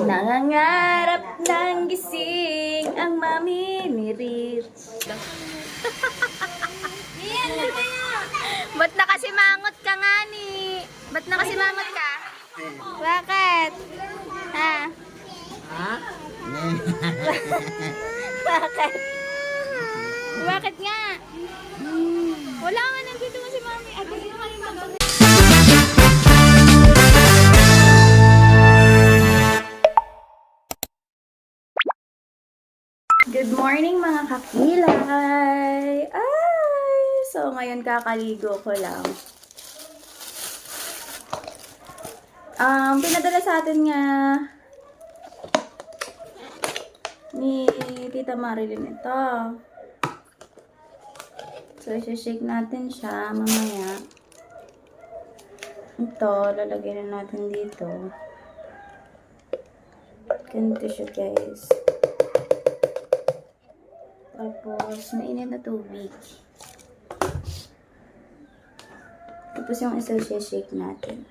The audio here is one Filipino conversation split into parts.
Nangangarap ng gising ang mami ni Rich. Ba't nakasimangot ka nga ni? Ba't nakasimangot ka? Bakit? Ha? Ha? Bakit? Bakit nga? Wala nga nandito nga si mami. Ate, good morning mga kakilay! Ay! So, ngayon kakaligo ko lang. Pinadala sa atin nga ni Tita Marilyn ito. So, shake natin siya mamaya. Ito, lalagyan na natin dito. Ganito siya, guys. Tapos, mainit na tubig. Tapos, yung isa shake natin.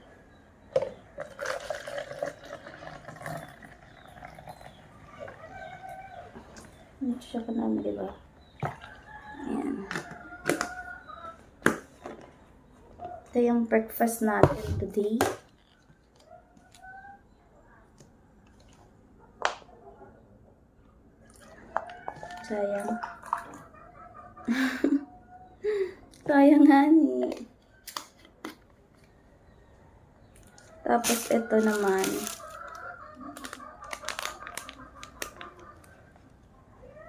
Siya ka namin, diba? Ayan. Ito yung breakfast natin today. Sayang. Sayang nga ni. Tapos ito naman.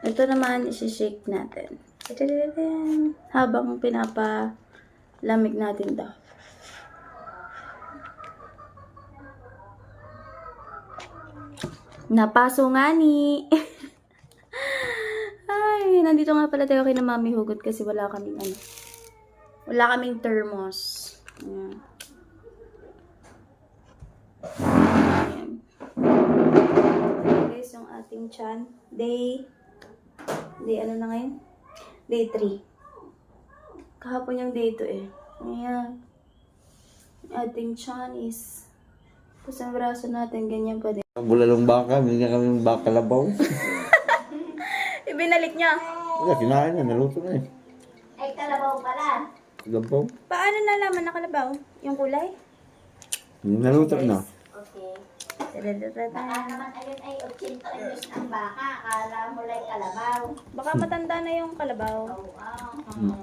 Ito naman isi-shake natin. Habang pinapalamig natin daw. Napaso nga ni. Ay, nandito nga pala tayo kay na Mami Hugot kasi wala kaming wala kaming thermos. Ayan. Ayan. Guys, yung ating chan. Day ano na ngayon? Day 3. Kahapon yung day 2 eh. Ayan. Yung ating chan is tapos ang braso natin, ganyan pa din. Bulalong baka, hindi na kami baka labaw. Ibinalik niya. Wala, kinain na, naluto na eh. Ay, kalabaw pala. Labaw. Paano nalaman na kalabaw? Yung kulay? Naluto na. Okay. Baka Baka naman ayun ay 80 anyos ang baka. Akala mo like kalabaw. matanda na yung kalabaw. Oo.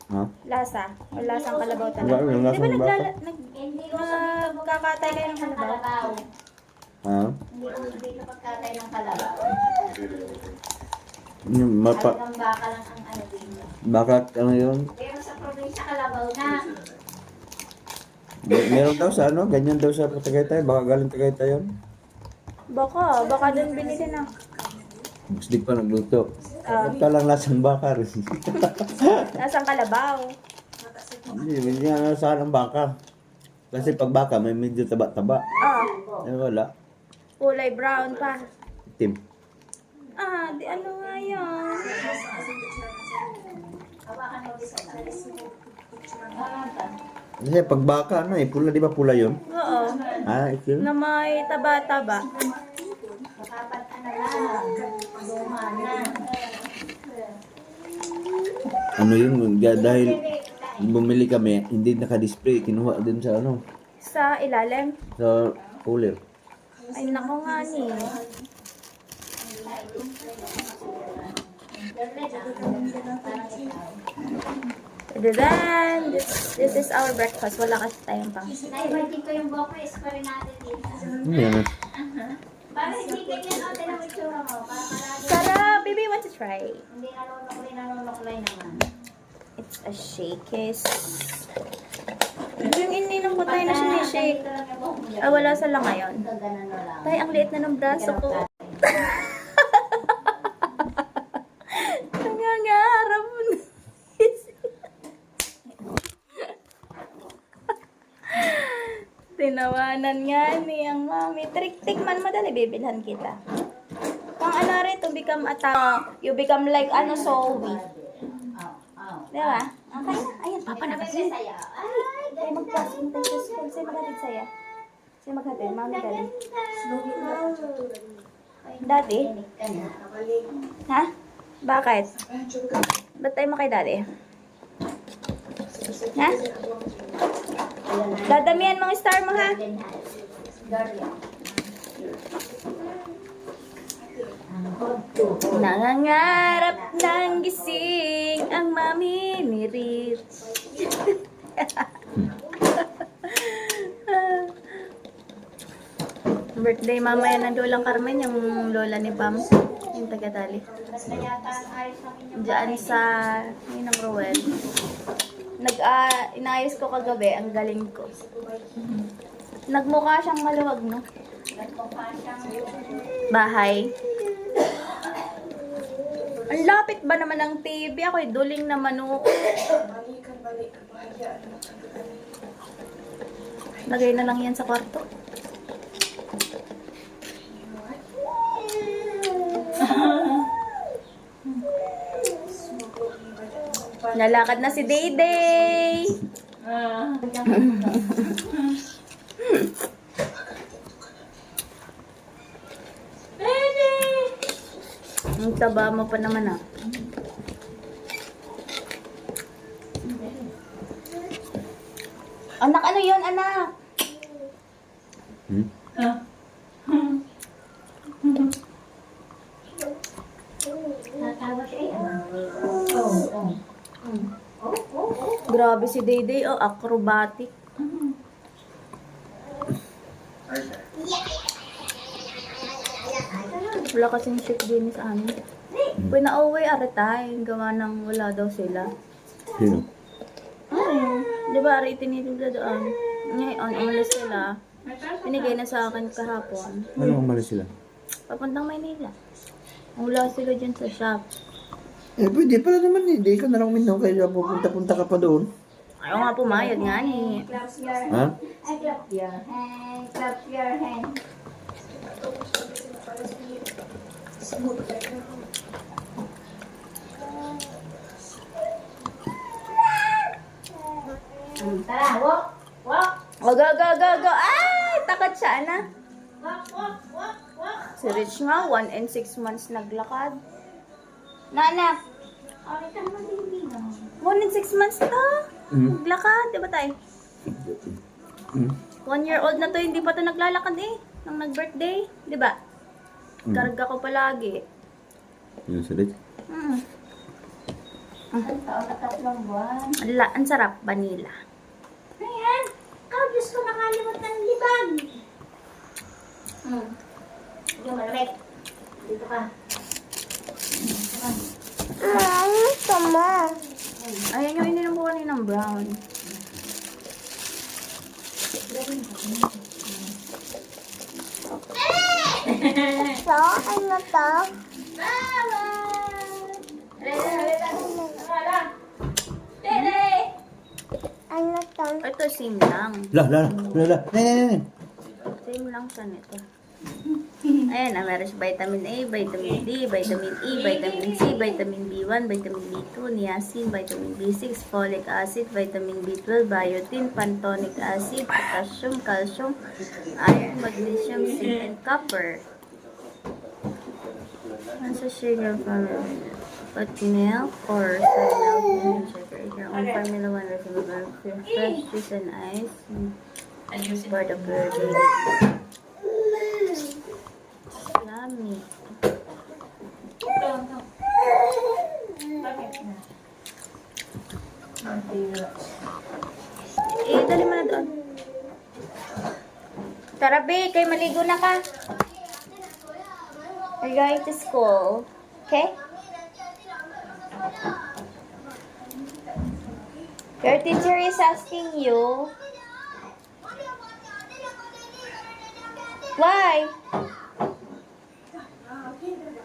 Ha? Lasa. O lasang kalabaw Wala, talaga. yung Di ba lasang baka. Hindi ko sabihin nagkakatay kayo ng kalabaw? Ha? Hindi ko sabihin pagkatay ng kalabaw. Yung mapa... Talagang baka lang ang ano din. Baka, ano yun? Pero sa probinsya kalabaw na. Meron daw sa ano, ganyan daw sa Tagaytay, baka galing Tagaytay yun. Baka din binili na. Mas di pa nagluto. Ito lang lasang baka rin. Lasang kalabaw. Hindi nga sa ng baka. Kasi pag baka, may medyo taba-taba. Eh wala. Kulay brown pa. Itim. Di ano nga yun? Hawakan mo din sa talis. Kasi pag baka, ano eh, pula, di ba pula yun? Oo. Ito. Na may taba-taba. Makapat ano lang. Luma na. Ano yun, dahil bumili kami, hindi naka-display, kinuha din sa ano, Sa ilalim. sa cooler. Ay, nako nga ni. Then, this is our breakfast. Wala kasi tayong pang. Naibagin ko yung bokres pa rin natin dito. Yan. Para hindi ganyan o, tinan mo yung tsura mo. Para marami. Sarap! Baby, want to try? Hindi nanonoklay naman. It's a shake. Yung ininom ko tayo na sinishake. Wala sa lang ngayon. Ganun na lang. Tay, ang liit na ng braso ko. Nangangarap mo na. Tinawanan nga ni ang mami. Tikman mo dali, bibilhan kita. Pang ano rin, to become you become like Zoe. Diba? Okay na. Ayan, papa na kasi. Saya. Ay, magpasok tayo sa school. Sa'yo magalit saya. Sino maghatid? Mami ka din. Daddy? Ha? Bakit? Ba't tayo mo kay daddy? Ha? Dadamihan mong star mo, ha? Nangangarap ng gising ang mami ni Rich. Birthday mamaya ng Lolang Carmen, yung lola ni Pam, yung taga-tali. Diyan sa Ninang Ruel. Inayos ko kagabi, ang galing ko. Nagmukha siyang maluwag, no? Bahay. Ang lapit ba naman ng TV? Ako'y duling na manu. Lagay na lang yan sa kwarto. Lalakad na si Dayday. Ang taba mo pa naman, ah. Anak, ano yun, anak? Grabe si Dayday, oh, acrobatic. Wala kasing ship din sa amin. Pinauwi aretay, gawa ng wala daw sila. Sino? Di ba ari tinitibla doon? Ngayon, umalis sila. Pinigay na sa akin kahapon. Ano umalis sila? Papuntang Maynila. Wala sila dyan sa shop. Eh, pwede pala naman. Hindi ka na lang minnaw kaya pupunta-punta ka pa doon. Ayaw nga pumayag nga ni. Ha? Clap your hand. Clap your hand. Tara, walk. Walk. O, go. Ay, takot siya, ana. Walk. Si Rich nga, 1 and 6 months naglakad. Nana, Okay ka naman, hindi na. 1 and 6 months to. Naglakad, di ba tayo? 1 year old na to, hindi pa to naglalakad eh. Nang nag-birthday, di ba? Karga ko palagi. Yung salit? Ang taon na 3 buwan. Ang sarap, vanilla. Ayan. Diyos ko, nakalimot ng libag. Hindi malapit. Dito ka. Ayan yung ininom ko kanina ng brown. So, ano to? Ano to? Ito, same lang. La. Ne. Same lang siya nito. Ayan, meron siya vitamin A, vitamin D, vitamin E, vitamin C, vitamin B1, vitamin B2, niacin, vitamin B6, folic acid, vitamin B12, biotin, pantonic acid, potassium, calcium, iron, magnesium, zinc, and copper. Nasa sugar from oat milk or soy milk, sugar. Your own formula 1 recipe of fresh juice and ice. And use for the birthday. Yummy. Dali mo na doon. Tara, be, kayo maligo na ka. We're going to school. Okay? Your teacher is asking you. Why?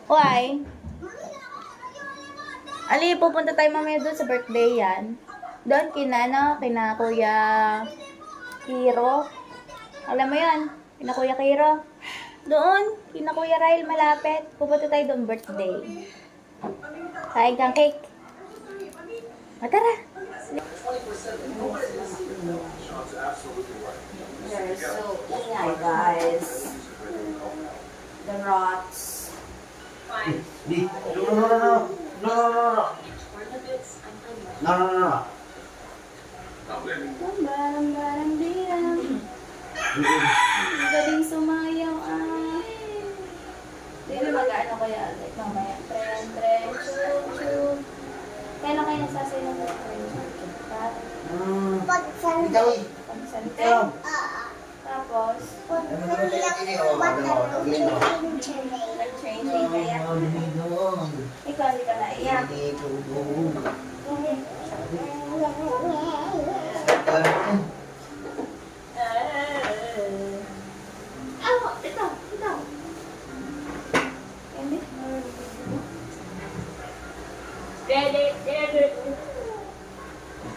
Why? Ali, pupunta tayo mamaya doon sa birthday yan. Doon kina Kuya Kiro. Alam mo yan, kina Kuya Kiro. Doon, kina Kuya Ryle malapit. Pupunta tayo doon birthday. Kain kang cake. O, tara. They're so ingay, guys. The rots. Di. No. Barang-barang-bilang. Galing sumayaw, ah. Hindi mag-ano kaya ulit mamaya. Tren, chug. Kailan kayo nagsasayo ng tren, chug? Ikaw eh. Pagsante. Ikaw. Tapos, nag-training kaya. Ikaw, hindi ka naiyak. Ito.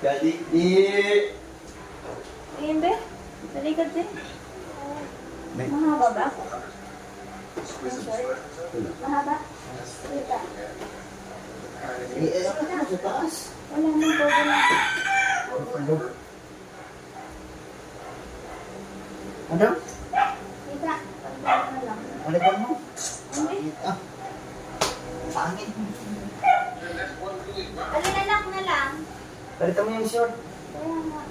Hindi. Hindi. Talikod din. Mahaba ba? Mahaba? Wala. Wala nang pogo na. Ano? Kita. Pagkakita na lang. Balikan mo. Hindi. Pangit. Alinanak na lang. Balikan mo yung short. Kaya nga.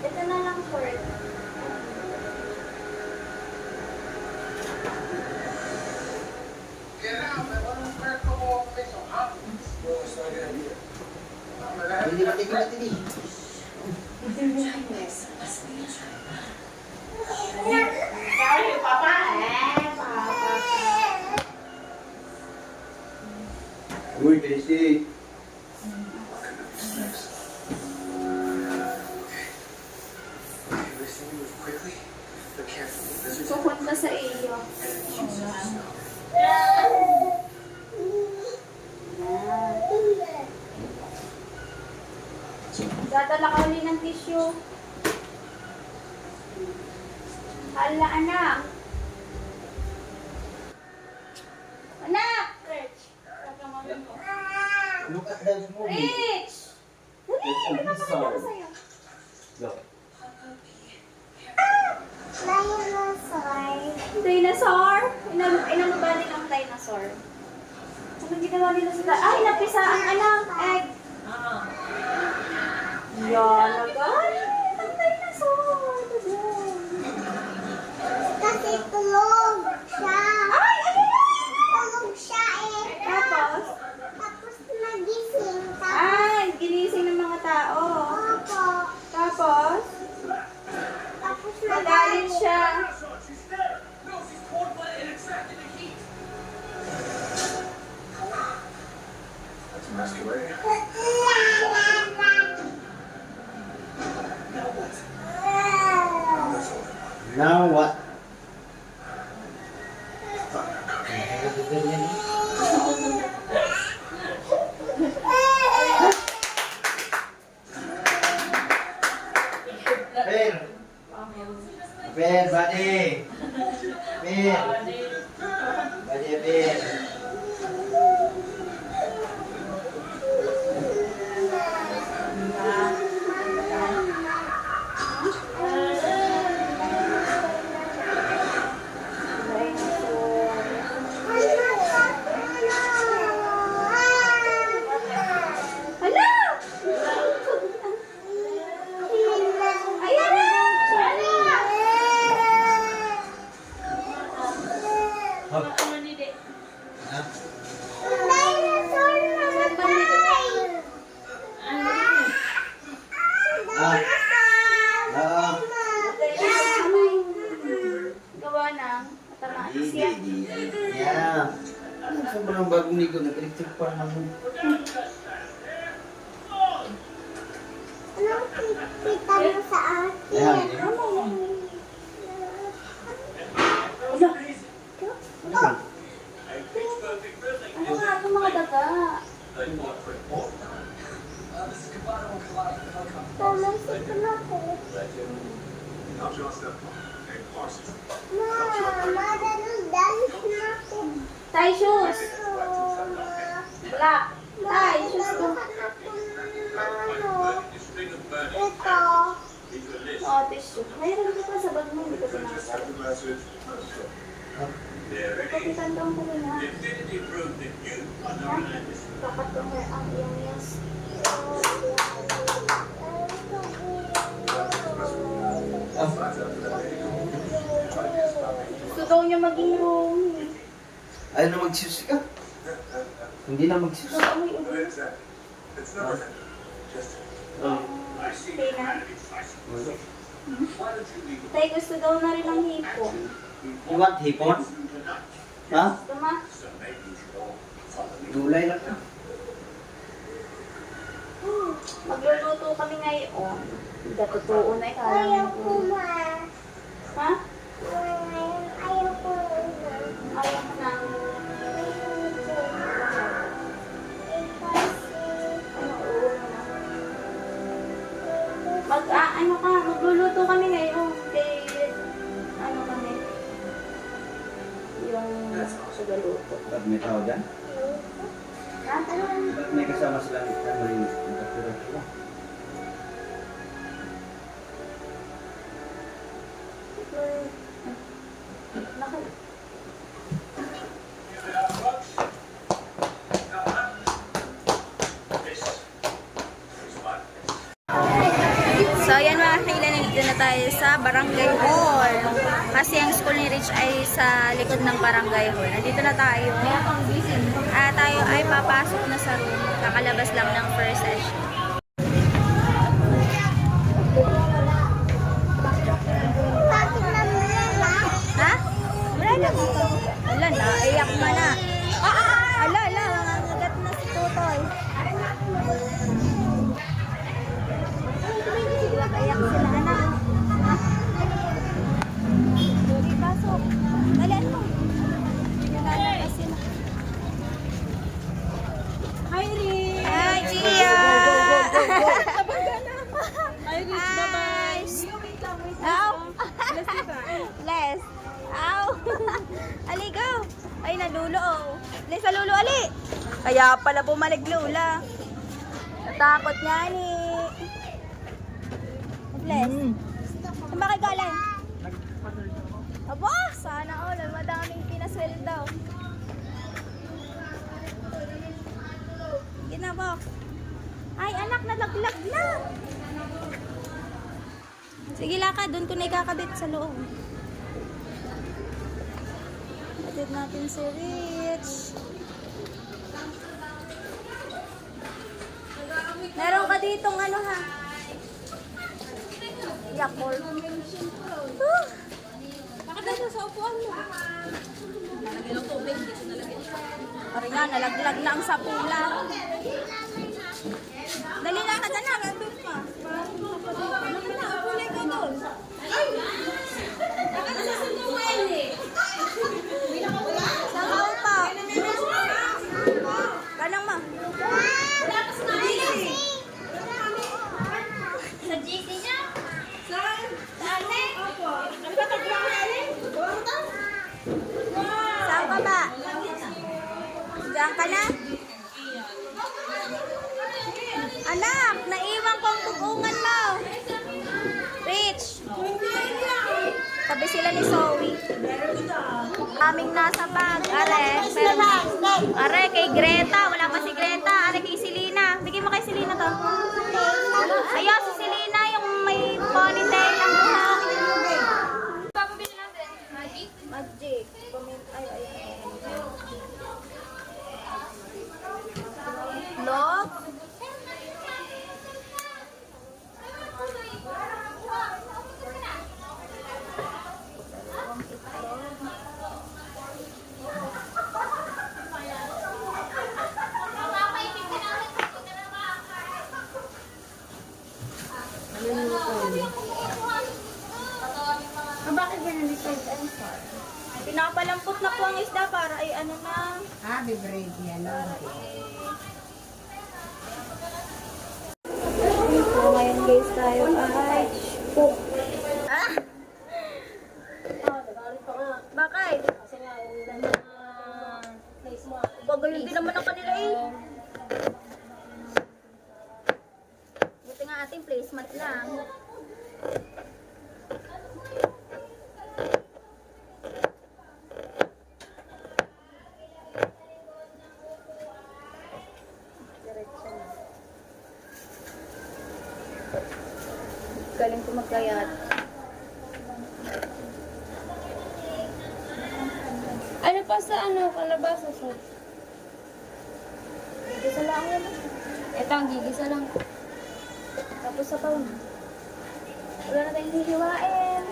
Ito na lang short. Hindi. Sorry, Papa. Papa. Uy, Casey. Pupunta sa iyo. Dadala ka uli ng tissue. Hala, anak. Anak! Rich! Look at that movie. Rich! Dali, may papakita ko sa'yo. Look. Dinosaur? Inano ba nilang dinosaur? Ano ginawa nila sila? Ay, napisa ang anak, egg. Yan, nagalit ang dinosaur. Kasi tulog siya. Ay, ano yan? Tulog siya eh. Tapos? Tapos nagising. Ay, ginising ng mga tao. Opo. Tapos? Tapos Nagalit siya. Now what? Fair. Fair, buddy. Fair. Buddy, fair. Hala! Ayan na! Dinosaur namatay. Ah. Ah. Gawa ng matamaan siya. Yeah. Sobrang bagong ligo. Nag-electric pa naman. Anong kita mo sa akin? Ayan. Hala! Ano nga itong mga daga? Talasik na ko. Mama, madalo-dalis na ko. Tie shoes. Black. Tie shoes ko. Ito. Oh, tissue. Mayroon dito sa bag mo. Hindi ko pinakasal. Kapitan daw ko rin ha. Kapat ko nga ang iyong yes. Gusto daw niya maging roomie. Ayaw na magsusi ka? Hindi na magsusi. Amoy ubo. Okay na. Tay, gusto daw na rin ng hipon. You want hipon? Ha? Gusto ma? Gulay lang ka. Magluluto kami ngayon. Hindi totoo na Ayaw ko, ikaw. ma. Ha? Ayaw ko. Ayaw mo na. Ano, oo mo na. Ano ka, magluluto kami ngayon. Kay, ano kami? Yung sagaluto. Ba't may tao dyan? Ha? Ba't may kasama silang may nakatira sila? Naka, so, yan mga kailan, nandito na tayo sa Barangay Hall. Kasi ang school ni Rich ay sa likod ng Barangay Hall. Nandito na tayo. Tayo ay papasok na sa room. Kakalabas lang ng first session. Bakit namulala? Ha? Wala na. Wala na. Iyak mo na. Ala, mangangagat na si Tutoy. Iyak sila, anak. Dali, pasok. Dalian mo. Lalabas sila. Hi, Rich. Hi, Gia. Hi, Rich. Bye-bye. Ow. Les. Ow. Ali, go. Ay, nalulo, oh. Les, sa lulo, ali. Kaya pala bumalik Lula. Natakot nga ni. Les. Saan ba kayo galing? Aba, sana all. Madaming pinasweldo. Ginabok. Ay, anak, nalaglag na. Sige, lakad. Doon ko na ikakabit sa loob. Atid natin si Rich. Meron ka ditong ano ha? Yakol. Bakit nasa sa upuan mo? Pari nga, nalaglag na ang sapula. Dali na ka dyan, nandun pa. Kulay ko doon. Ay! Baka nasusunod mo yan eh. Saan pa? Ganang ma. Sa GC niya? Saan? Saan eh? Opo. Ano ba taglang na eh? Saan ka ba? Diyan ka na? Anak, naiwan ko ang tugungan mo. Rich. Tabi sila ni Zoe. Aming nasa bag. Are, kay Greta. Wala pa si Greta. Are, kay Selena. Bigay mo kay Selena to. Ayaw, si Selena yung may ponytail lang na. Magic. Ay. Log. Bakit ganun ni Sir Ansar? Pinapalampot na po ang isda para ay ano na. Be-break yan. So ngayon guys tayo ay cook. Bakit? mat lang. Diretso na. Galing ko magkayat. Ano pa sa ano, kalabasa sa? Gigisa lang yan. Ito ang gigisa lang. Tapos sa na. Wala na tayong hihiwain.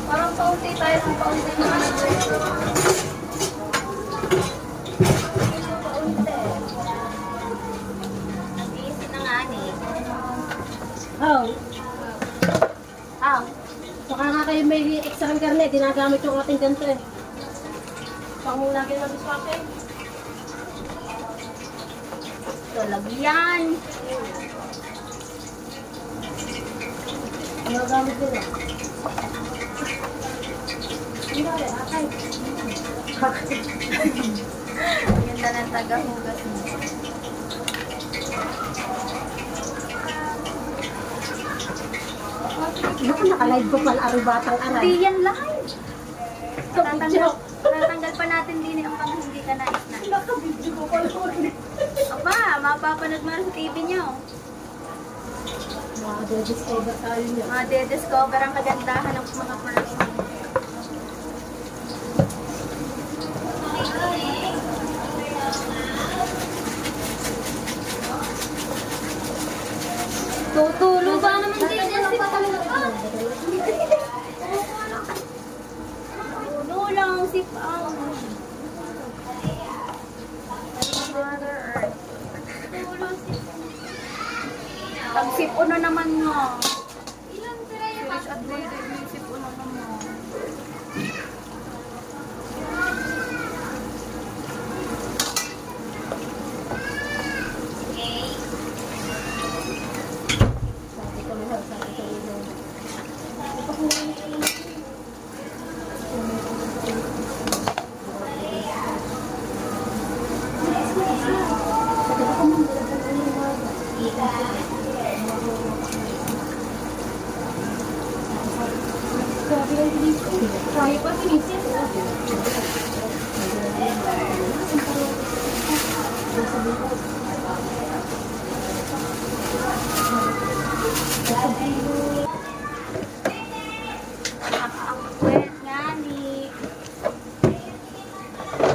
Parang paunti tayo ng paunti na paunti. Easy na nga ni. Oh, Ah, baka nga kayo may extra karne, dinagamit yung ating ganito eh. Panghulagin na biswake. lalagyan. Dinagamit nila. Hindi ba, akay. Ang ganda ng tagahugas mo. Naku, nakalive ko pala arubatang aray. Hindi yan live. Tatanggal pa natin din ang pag hindi ka nais na. Nakabidyo ko pala ulit. Aba, mapapanood mo rin sa TV niyo. Discover tayo niya. Discover ang kagandahan ng mga person. Tutulo ba naman din yan si Nulang si Pao. Mother Earth. Pag-sipuno naman mo. Ilang sila yung Fish at baby, may sipuno naman. Sabi ko na, sabi ko na. Kaya pa sinisip. Ang kwet nga ni.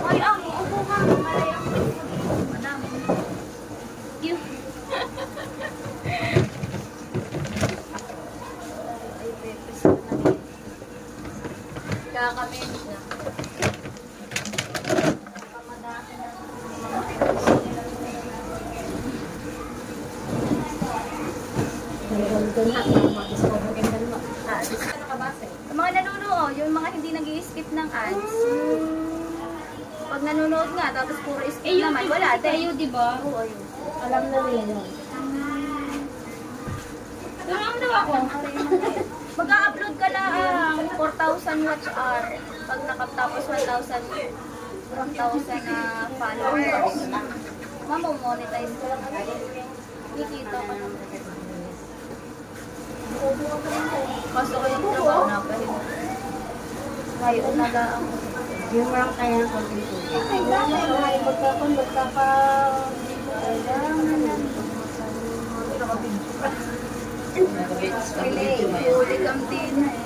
Ay, upo ka. Malay ako. Madami. Yun. Ay, pepes na rin. Kakamit na. Kamadaki na. Ganito na, discover kayo dalawa. Ang mga nanonood, yung mga hindi nag-i-skip ng ads. Pag nanonood nga, tapos puro skip naman, wala din. Tayo, di ba? Oo, yun. Alam na rin yun. Pero ang daw ako. Mag-upload ka lang 4,000 watch hour. Pag nakatapos 1,000 na followers. Mamo-monetize ko lang agad. Kikita ka naman. Kaso ko yung trabaho na pa rin. Ngayon naga ang Yung lang kaya ng konting tubig. Ay, magkaka... huli kang din eh.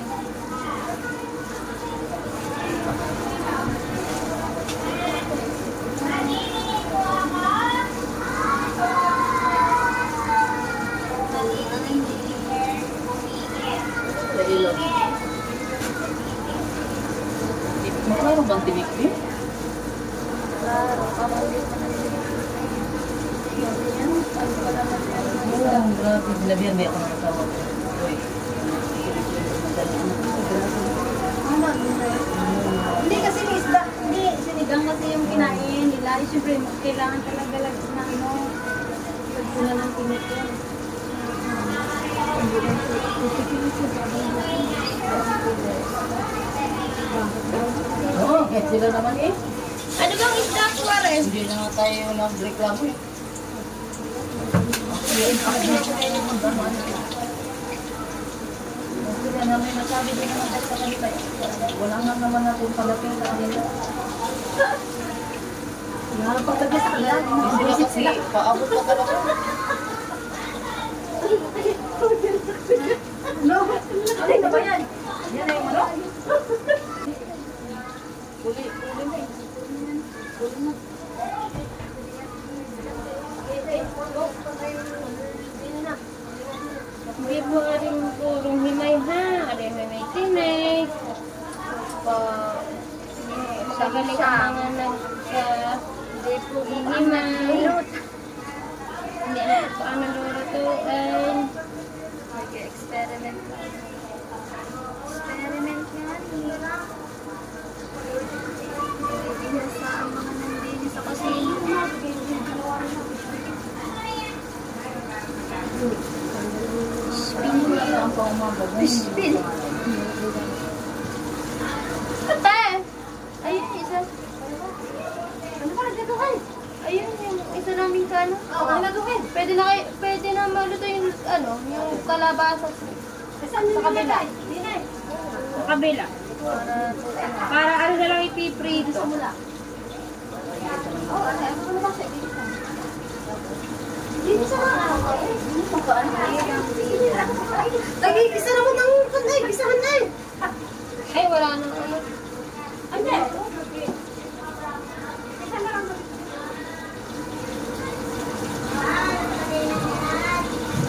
Magkano bang tinikli? Klaro, kamaulit na yan. Ano pa naman yan? Ang grabe. Sinabihan may ako ng asawa ko. Uy. Hindi kasi may isda. Hindi, sinigang kasi yung kinain nila. Siyempre, kailangan talaga lang na ano. Lagyan na ng tinit yan. Hindi lang sila naman eh. Ano bang isda ko rin? Hindi na nga tayo nag-reklamo eh. Sila namin nasabi din naman tayo sa kanila eh. Wala nga naman natin palapin sa kanila. Naharap pag sa kanila. Sila kasi paabot na talaga. Alin na ba yan? Yan na yung ano? Uli na eh. Hindi po rin purong himay ha. Ari may tinay. Sa kanila mga nagsa... Hindi po himay. Hindi na po paano lulutuin. Mag-experiment pa. Experiment nga nila. Pilipinas sa mga nandini sa kusina. Spin. Ate! Ayun yung isa. Ano ba nagagawin? Ayun yung isa namin ka ano? Oo, ano gagawin? Pwede na maluto yung ano, yung kalabasa. Saan Sa kabila. Sa kabila. Para ano na lang ipiprito. Lagi, isa naman ang kanay, isa kanay. Ay, wala na ano. Ande.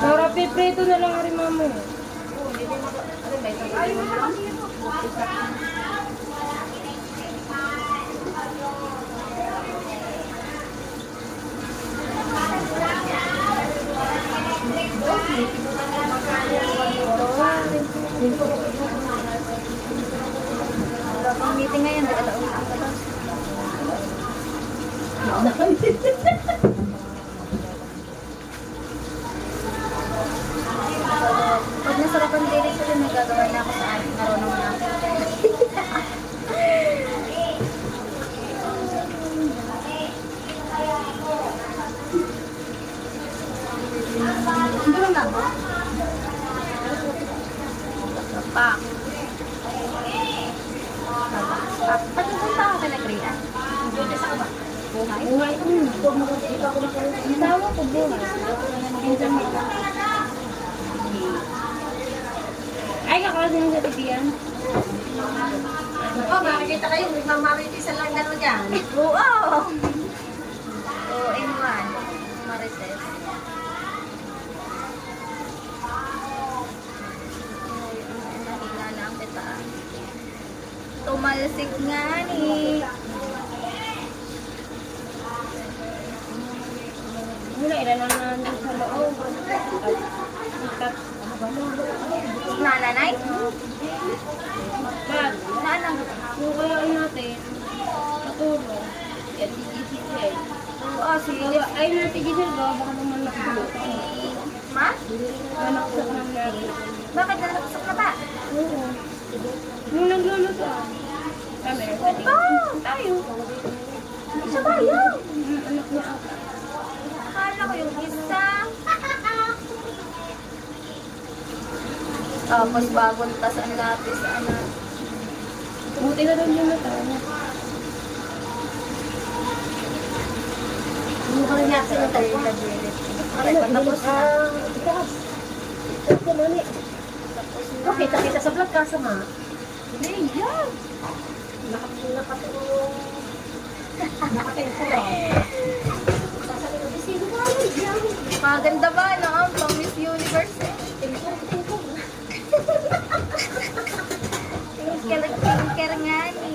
Para piprito na lang rin mamaya. Wala pang meeting ngayon, di alaw. Pag nasarapan din sila, nagagawa na ako sa akin. Marunong na ako. Hindi lang ba? Pak. Pag nagpunta ako kay Nagria. Buhay. Tawa ko buhay. Ay, kakalasin mo sa tibiyan. Oh, makikita kayo, may mamamitisan lang gano'n dyan. Oo! In one. Marites. Nahila lang kita. Tumalsik nga ni. Wala, ilan na namin sa loob. Nananay? But, Nanang. yung kayain natin, katulong. Yan, tigil-tigil. Oo, sige. Ay, natigil ba? Baka naman nakabulot. Ma? Nanaksak ng natin. Bakit nalaksak na ba? Oo. Nung nagluluto. Kami, Tayo. Sa bayan. anak niya ata. Akala ko yung isa. Tapos bagong tas ang lapis, ano. Buti na doon yung mata. Ano ka rin natin yung tayo? Aray, patapos na. Ito mani. Okay, kita sa vlog ka sama. Hindi, yan. Nakatulong. Nakatulong. Maganda ba, no? Pang Miss Universe, eh. Tinker nga ni.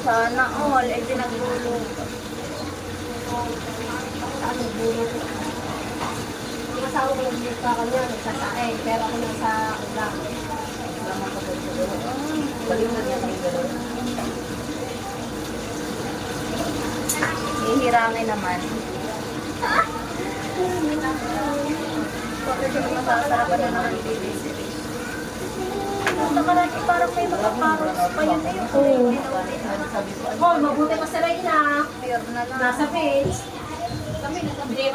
Sana all, eh, pinagluluto. asawa ko nag-date ka kanya, nagsasain. Pero ako nasa ulam. Balikan niya yung gano'n. Hihirangin naman. Bakit yung masasarapan na naman yung Nakaraan parang may mga carrots pa yun na yun. Oo. sabi ko, Oh, mabuti pa sa Reyna. Pure na lang. Nasa page.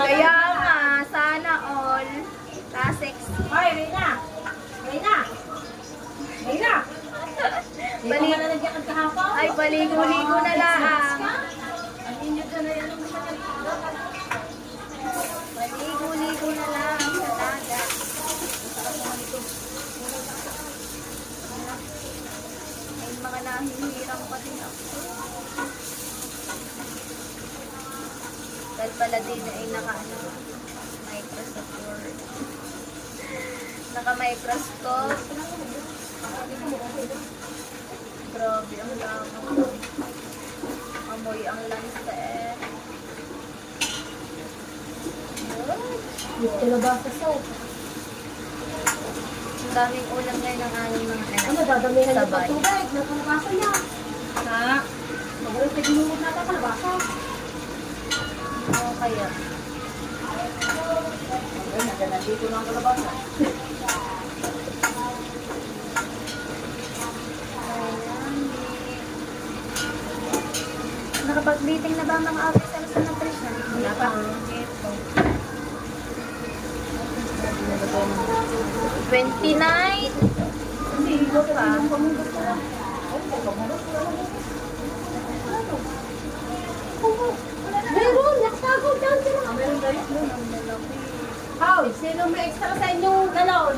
Kaya nga, sana all. Kasex. Hoy, Reyna! Reyna! Reyna! Hindi ko Balik. man nalagyan kahapon. Ay, baligo-ligo na lang. Ang inyo ka na yan. Baligo-ligo na lang sa dagat. May mga nahihirang pa din ako. Dahil pala din ay Microsoft Word. Naka-Microscope. Grabe, ang lamang. Amoy ang lanset. Dito na ba sa so? Ang daming ulam ngayon ng aming mga anak. Ano, dadamihan niyo Sabay. pa tubig. Napalabasan niya. Ha? Magaling tigilumot na ito, palabasan. Oo, kaya. nandito na ang kalabasan. Nakapag-meeting na ba ang mga officers sa nutrition? Wala pa. 29? Hindi, ito pa. Meron, nakatago dyan sila. Meron tayo? Hoy, sino may extra sa inyong galon?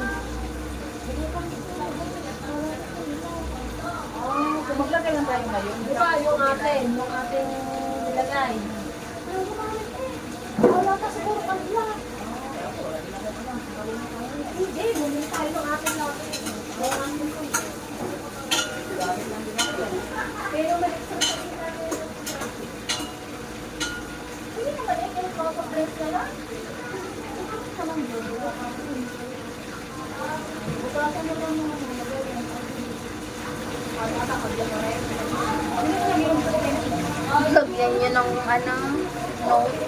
Kung maglagay lang tayo ngayon. Di ba, yung ating nilagay. Wala ka siguro kanila. Hindi, bumili tayo ng ating lote. Pero may extra sa inyo. Hindi naman eh, kaya papapress ka lang. Bukasan mo lang mga nilagay. Lagyan nyo ng note.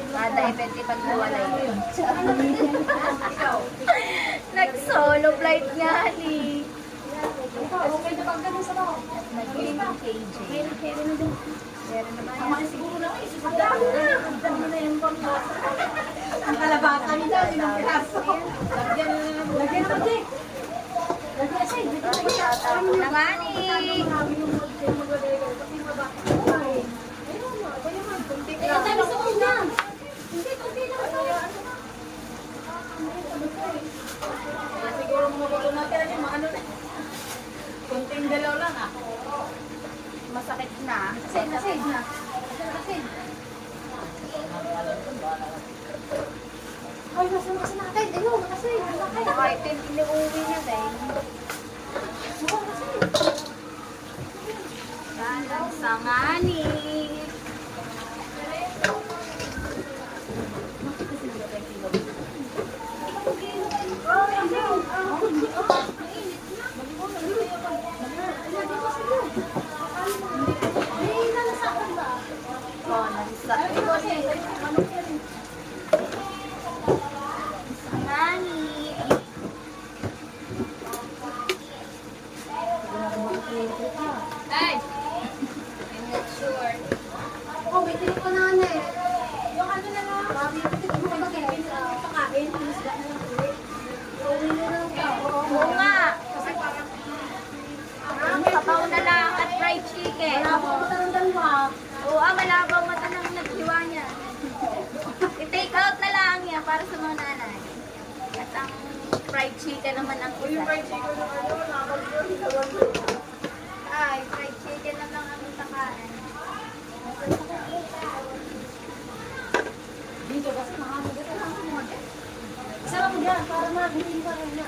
Kada epekti pagkawalay. Nag-solo flight nga ni. Okay na pag ganun sa mga. Naging KJ. Meron naman. Siguro na kayo. Ang dami na yung pambasa. Ang kalabasa nila, ilang piraso. Lagyan na ba, lagyan sa iyo. Tatapon na nga ni. Ang dami sa kanya. Hindi, kunti lang ito. Siguro mga bato natin yung mga ano na. Kunting dalaw lang ah. Masakit na. Asin na. Ay, nasa natin. Ayun, nakasin. Kahit iniuwi niya din. Dalang sa ngani. Hey! I'm not sure. Oh, may tinik ko na yung ano na lang. Babi, tinik mo ba kayo sa pakain? Isda na lang ulit. Uwi na lang ka. Oo nga. Sabaw na lang at fried chicken. Wala po mata ng dalawa. Oo, malabang mata ng naghiwa niya. I-take out na lang yan para sa mga nanay. At ang fried chicken naman ang isa. Ay, fried chicken na lang ang takain. Dito kasi makakagat na lang mo. Sarap mo dyan para mabitin ka rin na.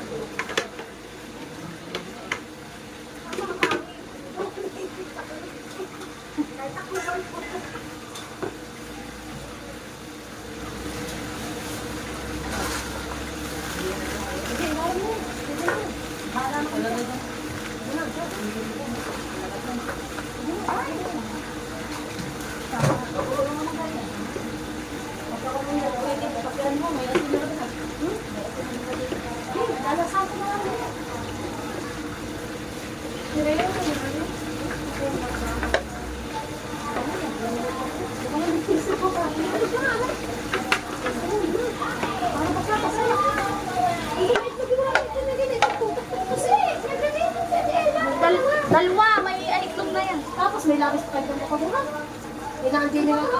Dalawa, may aniklog na yan. Tapos may labis pa kayo ko doon. Inandi nila ko.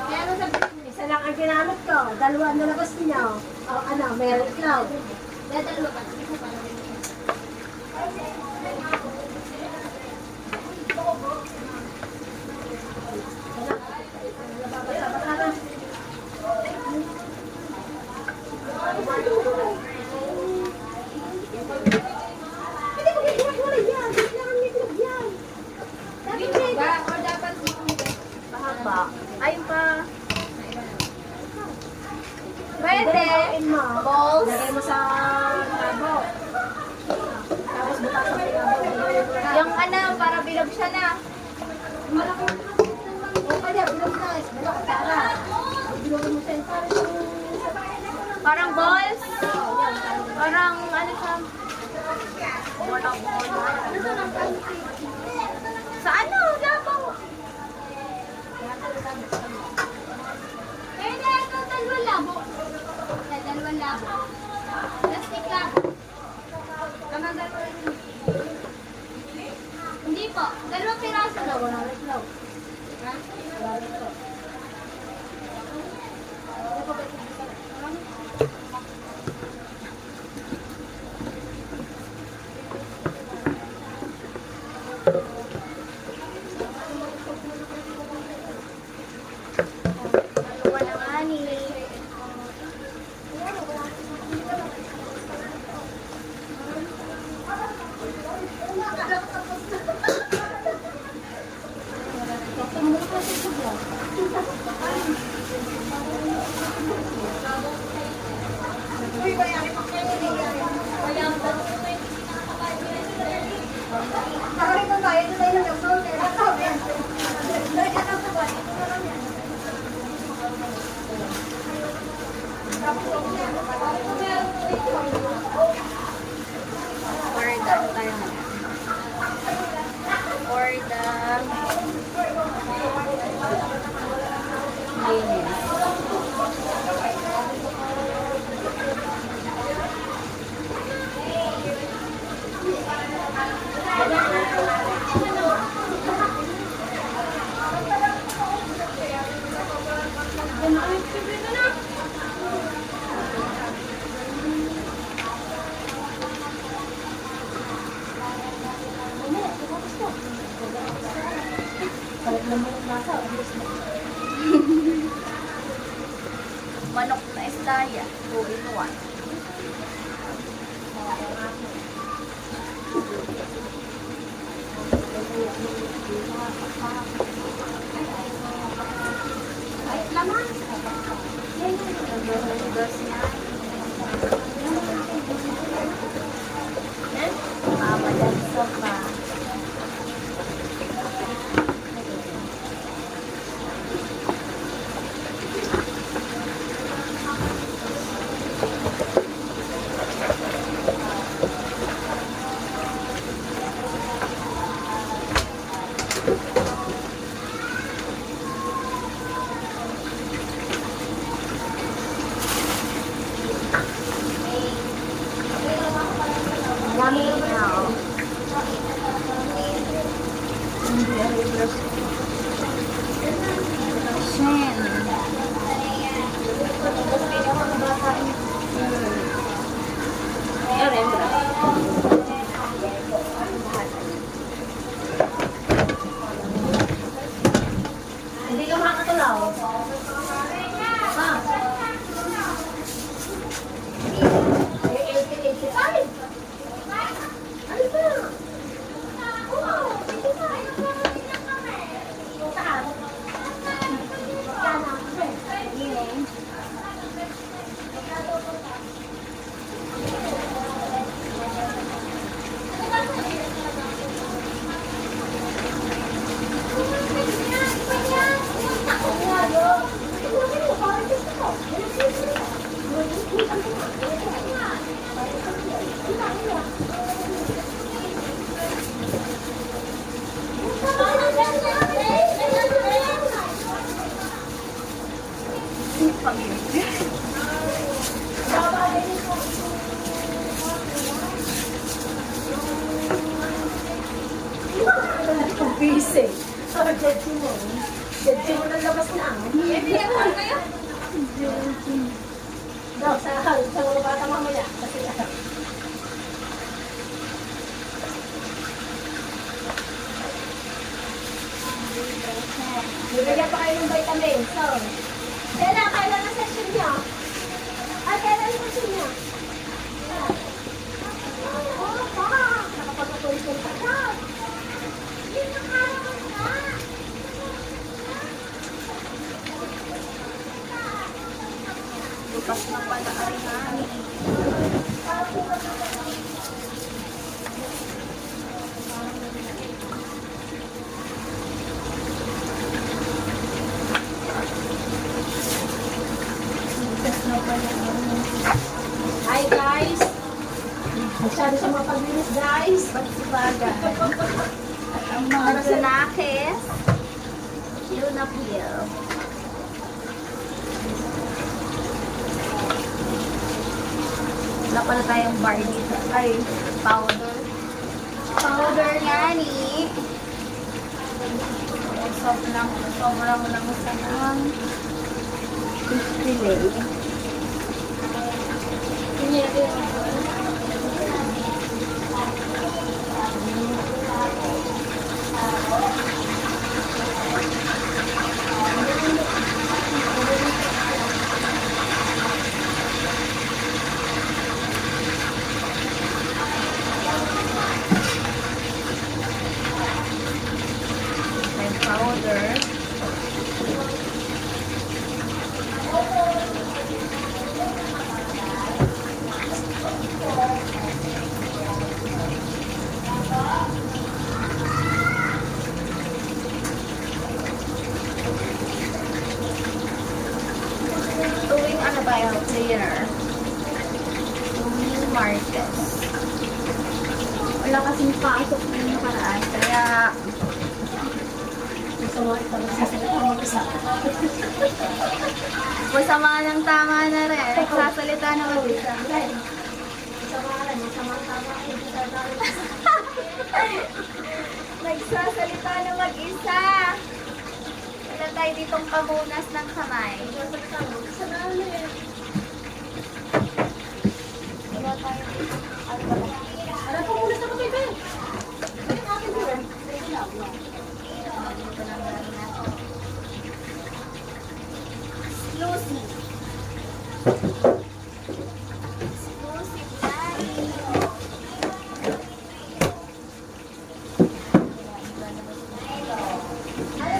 Kaya ano sabi, isa lang ang ginamit ko. Dalawa ang nalabas niya. O ano, meron cloud. Kaya dalawa pa. Hindi ko ginagawa yan. Hindi lang ang niklog yan. Mahaba. Ayun pa. Pwede. Balls. Lagay mo sa tabo. Tapos butas sa tabo. Yung ano, para bilog siya na. O kaya, bilog na. Bilog ka na. Bilog mo siya. Parang balls. Parang ano siya. Walang sa ano? Labaw. Pwede ito, dalawang labo. Dalawang labo. Plastic labo. Tama dalawang. Hindi po. Dalawang piraso daw. Ha? Dalawa na nga ni. Manok na isdaya. 2-in-1. Ay, laman. Dos na. Mamalansa pa. Hindi ka makakatulaw. Ha? 85. Ano ba? Oo, 85. Saan? Saan? kasi. Judge mo. Judge mo na labas na. Eh, pinagpapal kayo. Daw, sa mga bata mamaya. Kasi bibigyan pa kayo ng vitamins. So, kailan ang session niyo? Ay, kailan ang session niyo? Oh, baka. Nakapagpapulipon ka na. Bukas na pala ay nani. Hi guys! Masyado siya mapaglinis guys. Ba't si Baga? At ang mga sunakis, Luna Peel. Wala pala tayong bar dito. Ay, powder. Powder nga ni. Sobrang lang sa ng fish fillet. And powder. Tuwing ano ba yung cleaner? Tuwing Martes. Wala kasing pasok na yung nakaraan. Kaya masama ng tama na rin. Nagsasalita na mag-isa. Nagsasalita na mag-isa. Wala tayo ditong pamunas ng kamay. Wala tayo ditong Ano po muna sa kapit eh? Lucy. Lucy, Daddy.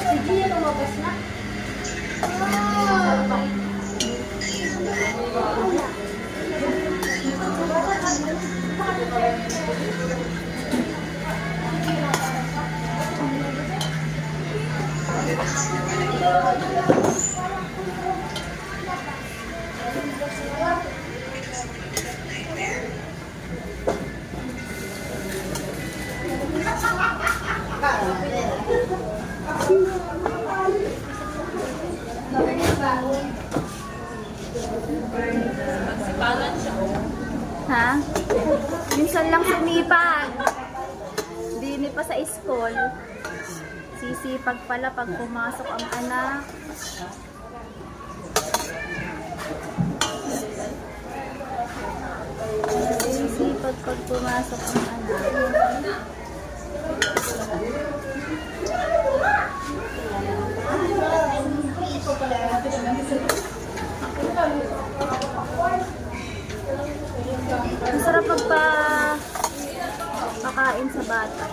Si Gia lumabas na. Ha? Minsan lang sumipag. Dini pa sa school. Sisipag pala pag pumasok ang anak. Sisipag pag pumasok ang anak. Masarap pakain sa bata.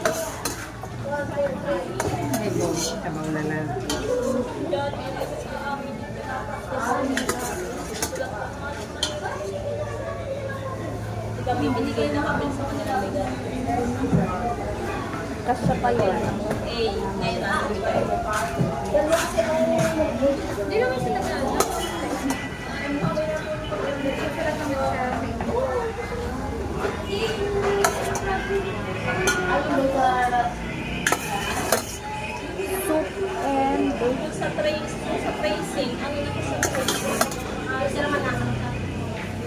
Kami binigay na kami sa kanila. Kasya pa yun. Eh, ngayon na. Hindi naman sila gano'n. Soup and Sa tracing, ano na ko sa tracing? Sila man na.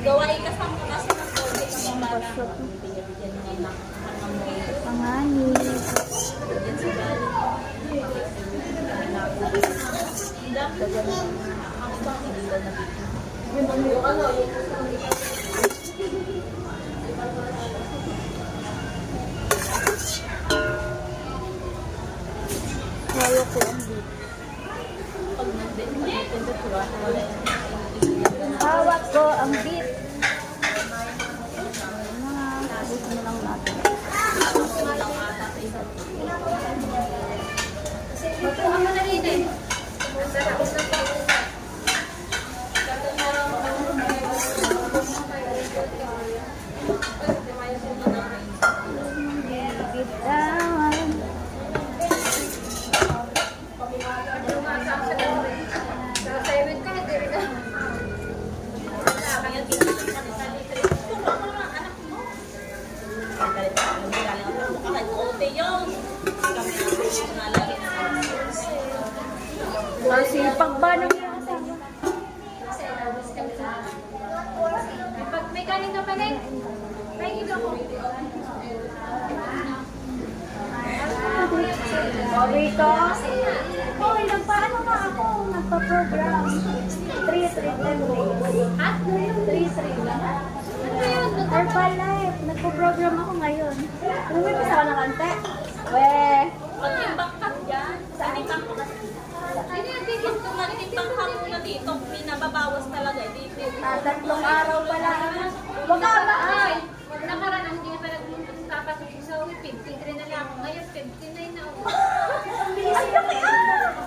Gawain ka sa mga kasi ng COVID ng mga bata. soup. Binibigyan nila ng Panganis. yan si Bali. Hawak ko ang beef. Hawak ko ang beef. Buti na lang natin. Bitawan. Kasi pagba ng Pag may kanin ka pa rin, may ito ko. Paborito? Hoy, nagpaano nga ako? Nagpa-program. 3-3 days. Ha? 3-3 lang. Ano yun? Herbalife. Nagpa-program ako ngayon. Lumipis ako ng kante. Weh. Pag-timbang ka dyan, sanimbang ko kasi. Ano yung tigil? Kung nagtimbang ka muna dito, pinababawas talaga. Dito. 3 araw pala. Baka ba? Ay, nakaraan hindi pa nagpapasok sa uwi. 53 na lang ako. Ngayon, 59 na ako. Ay, laki ah!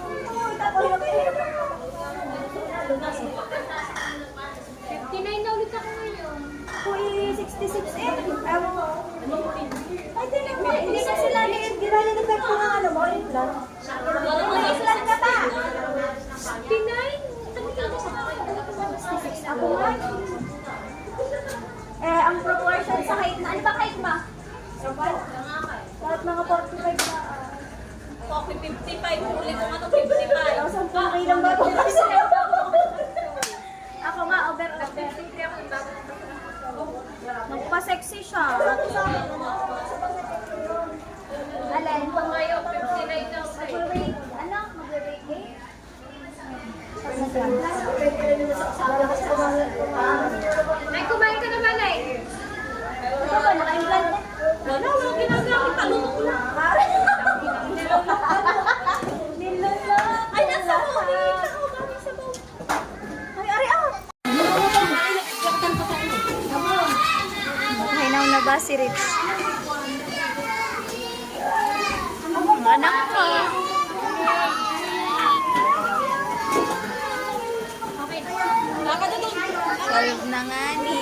Uy, tapos laki. 59 na ulit ako ngayon. Uy, 66 eh. Ay, hindi ka sila ginagawa ko ng ano mo, implant. Implant ka ba? 59? Ako nga. Eh, ang proportion sa height na, ano ba height ma? Lahat mga 45 na. Coffee 55, huli ko ano 55. Ang 10 kilang ba ito? Ako nga, over. Magpa-sexy siya. Alin? Ngayon, 59 na ako. Mag-rate, ano? Mag-rate game? Ay, kumain ka naman ay. Ito ba, naka-implant na? Wala, wala ginagawa. Talunok ko lang. Nilala. Ay, nasa movie. Ako, galing sa movie. Ay, ari ah! Hinaw na ba si Rich? Ang anak ko. Solve na nga ni.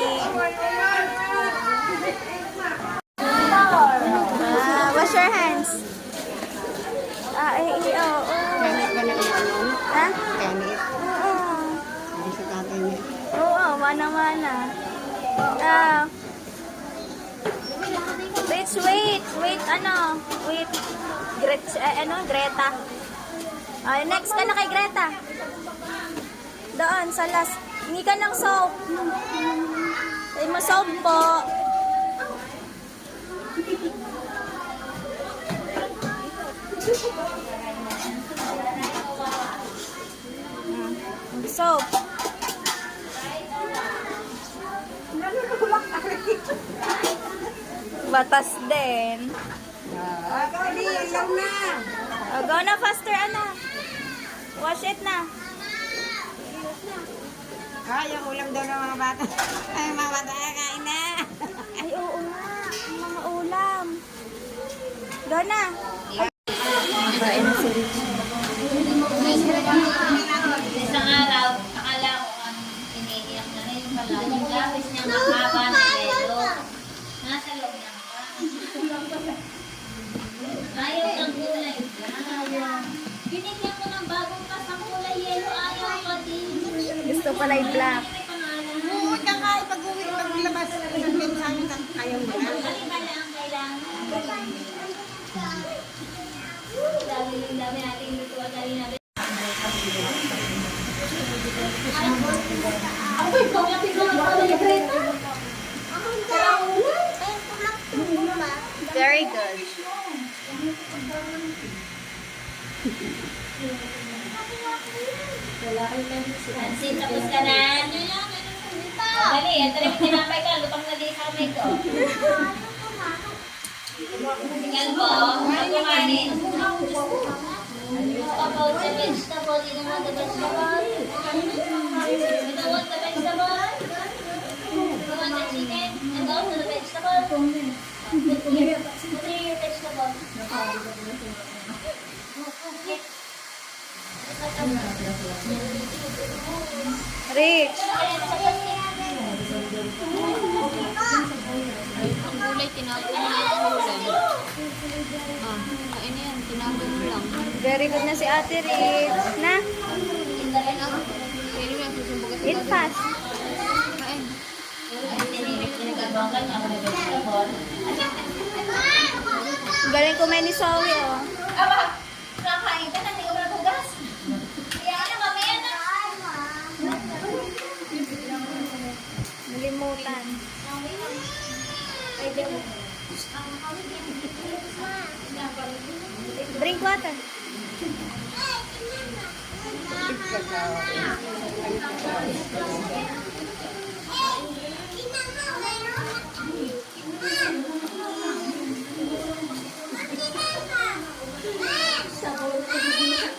Wash your hands. Oo. Kanit ba na iyon? Ha? Kanit. Oo. Hindi sa tatay niya. Oo, mana-mana. Wait, Greta. Next ka na kay Greta. Doon, sa last. Hindi ka ng soap. Ay, ma-soap po. Soap. Batas din. Go na faster, anak. Wash it na. Yung ulam daw ng mga bata. Ay, mga bata, kain na. Ay, oo nga. Ang mga ulam. Go na. Kain na si Rich. Isang araw, akala ko ang iniiyak na rin pala. Yung lapis niya mahaba na yelo. Nasa loob niya pa. Ayaw ng kulay. Ayaw. Binigyan ko ng bagong kasang kulay yelo. Ayaw ka din. Gusto pala yung black. Oo, tsaka pag-uwi, paglabas, pinsan ayaw mo na. Bali-bali ang kailangan. Dami natin lutuan dali natin. Very good. Nancy, tapos ka na. Dali, ito rin tinapay ka. Lupang na din sa kamay ko. Tingnan mo, ang kumanin. About the vegetable, you don't want the vegetable? You don't want the vegetable? You want the chicken? And also the vegetable? Put here your vegetable. Rich. Ang gulay, tinago mo lang ang gulay. Kain na yan, tinago mo lang. Very good na si Ate Rich. Na? Kain mo yan, susumbog ka sa Eat fast. Kain. Galing kumain ni Zoe, oh. Aba, nakain ka na, hindi ka pa nagugas. Kaya na, mamaya na. Nalimutan. Drink water.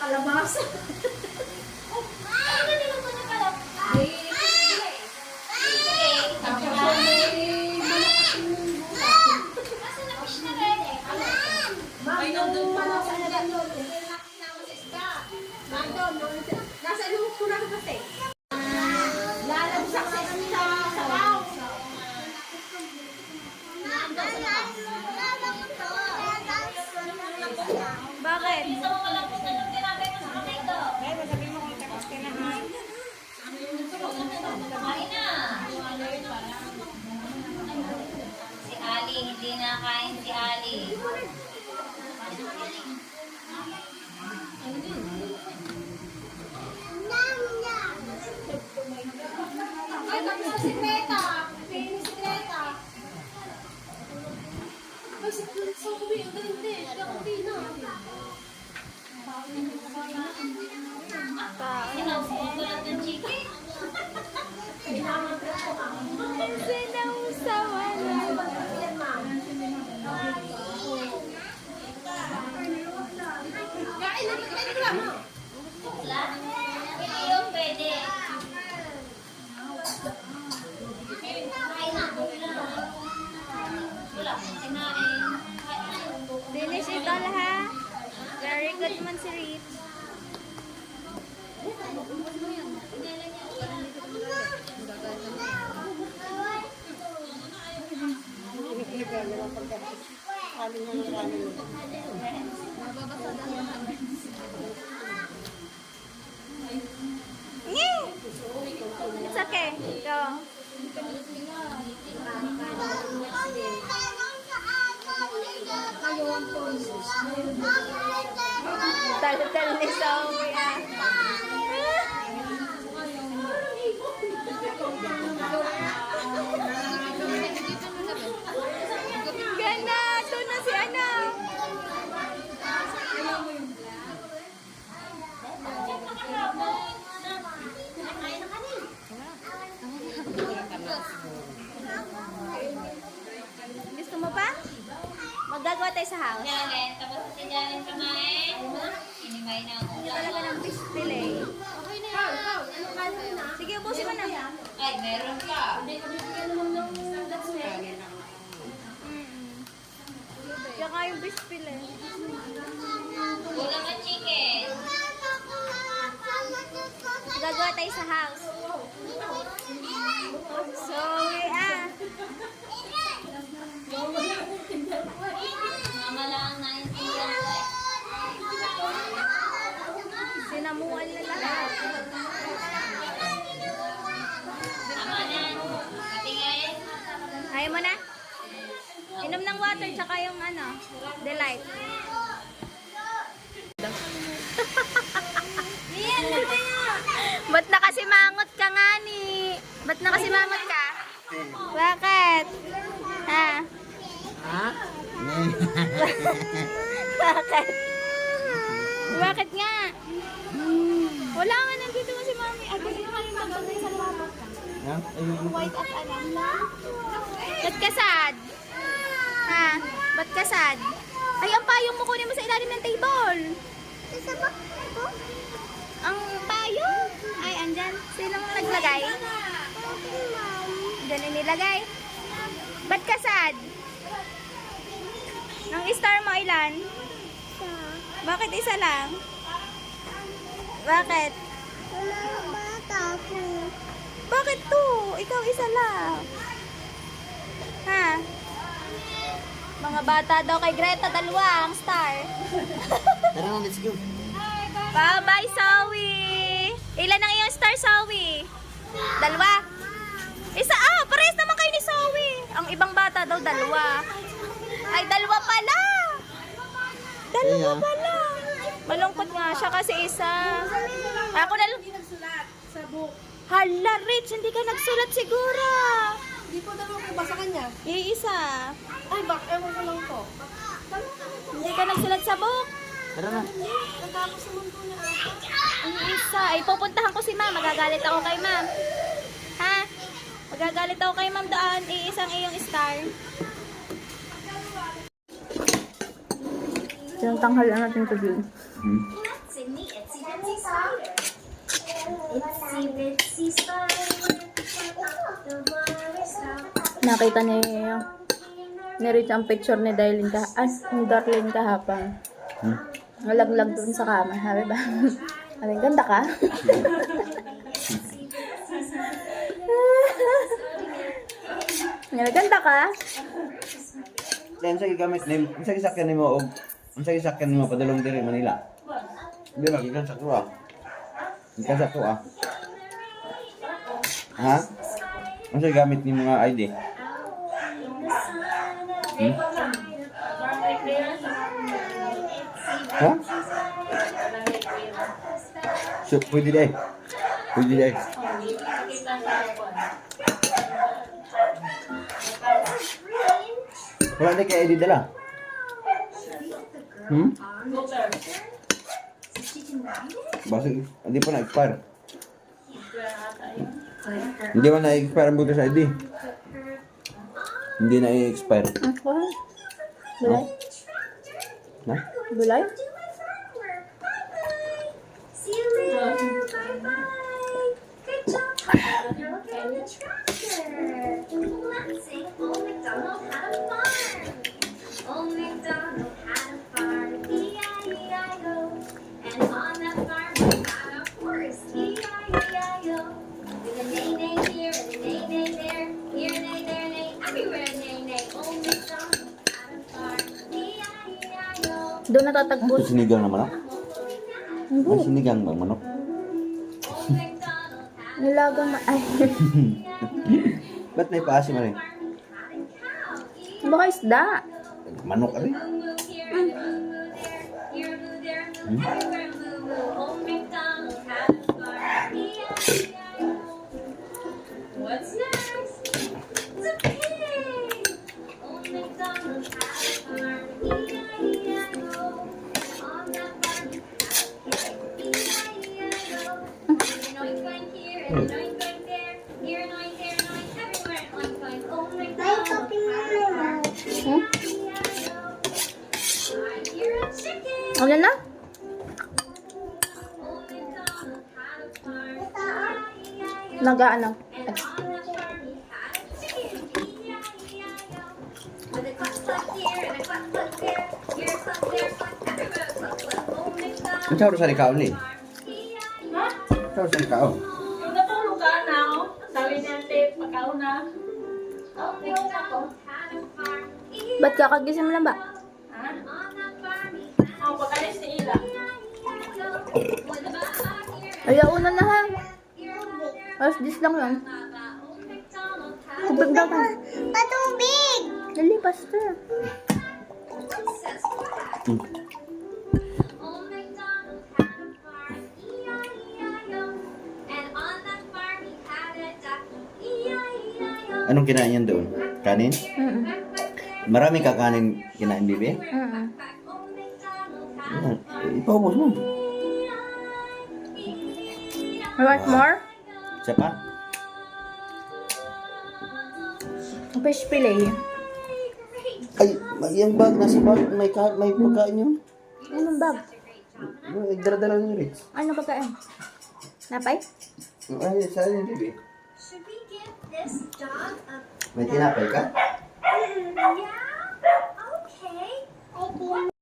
Kalabasa. Ano din ako na pala? Nasa na fish na rin eh. Ay, nandun pa lang sa nandun. Nasa loob ko na kasi. Lalagsak sa sabaw. Bakit? Isa mo pala po na tinapay mo sa kamay ko. Kumain na. Si Ali, hindi nakain si Ali. Ay, tapos sa sikreta. Sikreta. Ay, sa kubi, ang ganda eh. Kaya kubi na. Sinausaw ko lang ng chicken. Sinausawan na. Kain na, kain na mo. Wala? Hindi yung pwede. Kain na. Wala akong kinain. Finish it all, ha? Very good man si Rich. It's okay. Go. Tal-tal ni Zoe, ah. Gana, ito na si Ana. Gusto mo pa? Magagawa tayo sa house. Janet, tapos si Janet kumain. Inimay na ang Hindi ulam. talaga ng fish fillet. Sige, ubusin mo na. Ay, meron pa. Tsaka yung fish fillet. Kulang ang chicken. Gagawa tayo sa house. Zoe, ah. Mama lang ang naintindihan ko eh. Sinamuan na lahat. Tama na. Patingin. Ayaw mo na? Inom ng water tsaka yung ano, delight. Ba't nakasimangot ka nga ni? Ba't nakasimangot ka? Bakit? Ha? Ha? Bakit? Bakit nga? Wala nga, nandito nga si Mami. Ay, kasi kami magdagay sa labo. Ha? Ayun. White at ano. Ba't ka sad? Ha? Ba't ka sad? Ay, ang payong mo kunin mo sa ilalim ng table. Sa bako. Ang payong? Ay, andyan. Sinong naglagay? Diyan nilagay. Ba't ka sad? Ang star mo ilan? Bakit isa lang? Bakit? Wala ang bata ko. Bakit to? Ikaw isa lang. Ha? Mga bata daw kay Greta, dalawa ang star. Tara na, let's go. Bye-bye, Sawi! Ilan ang iyong star, Sawi? Dalawa? Isa, pares naman kayo ni Sawi. Ang ibang bata daw, dalawa. Ay, dalawa pala! Dalawa Kaya? pala! Malungkot nga siya kasi isa. Ako na lang. Sa book. Hala, Rich, hindi ka nagsulat siguro. Hindi ko naman kung basa kanya. Iisa. Ay, ewan ko lang to. Hindi ka nagsulat sa book. Tara na. Natapos naman ko na Ang isa. Ay, pupuntahan ko si Ma'am. Magagalit ako kay Ma'am. Ha? Magagalit ako kay Ma'am doon. Iisang iyong star. Yung tanghal na natin ito din. It's in the itsy bitsy spider. Itsy bitsy spider. The worry stop. Nakita ni Rich ang picture ni Darlene ni Darlene kahapon. Nalaglag doon sa kama. Sabi ba? Sabi, ganda ka? Ganda ka? Yan sa gamit ni, sa gisakyan nimo og sa gisakyan nimo padulong diri Manila. Di ba gikan sa tuwa? Gikan sa tuwa. Ha? Ano sa gamit ni mga ID? Ha? So, pwede deh. Pwede deh. Wala na kay ID dala. Basta, hindi pa na-expire. Hindi pa na-expire ang butas ID. Hindi na-expire. Bulay? Na? Bulay? See you later. Bye bye. Good job. Look at the tractor. Let's sing Old MacDonald had a farm. Old MacDonald had a farm. E-I-E-I-O. And on that farm he had a horse. E-I-E-I-O. With a neigh-neigh here and a neigh-neigh there. Here, neigh, there, neigh. Everywhere, neigh-neigh. Old MacDonald had a farm. E-I-E-I-O. Doon natatagpo. Ito sinigang na manok? Ay, sinigang ba manok? Old MacDonald had Nilagang ay. Ba't may paasi mo rin? Baka isda. Manok ka rin? What's next? It's a pig! Old MacDonald had a farm, E-I-E-I-O. On that farm he had a pig, E-I-E-I-O. An oink-oink here and an oink-oink there. Here an oink, there an oink, everywhere an oink-oink. Old MacDonald had a farm, E-I-E-I-O. I hear a chicken! Ano na? Old MacDonald had a farm, E-I-E-I-O. Nag-ano? And on that farm he had a chicken, E-I-E-I-O. With a cluck-cluck here and a cluck-cluck there. Here a cluck, there a cluck, everywhere a cluck-cluck. Old MacDonald Ang tawag sa likaw ni? farm, E-I-E-I-O. Tawag sa likaw. Natulog ka na, oh. Sabi niya, tape, pagkaw na. Old MacDonald had a farm, E-I-E-I-O. Ba't kakagising mo lang ba? Ha? On that farm he Oh, pagkalis ni Ila. E-I-E-I-O. With a baba here and Ay, una na ha. here and there. Alas 10 lang yun. Old MacDonald had Tubig daw ka. Patubig! Dali, basta. says what? Old MacDonald had a farm, E-I-E-I-O. And on that farm he had a duck, E-I-E-I-O. Anong kinain yan doon? Kanin? Mm-mm. Marami kakanin kinain, bibi? Mm-mm. Old MacDonald had Yan. Ipaubos mo. E-I-E-I-O. You want more? Isa pa? Fish fillet. Ay, yung bag, nasa bag, may pagkain yun. Anong bag? Dala-dala ni Ritz. Ano pagkain? Napay? Ay, saan yung bibi? Should we give this dog a May tinapay ka? yeah? Okay.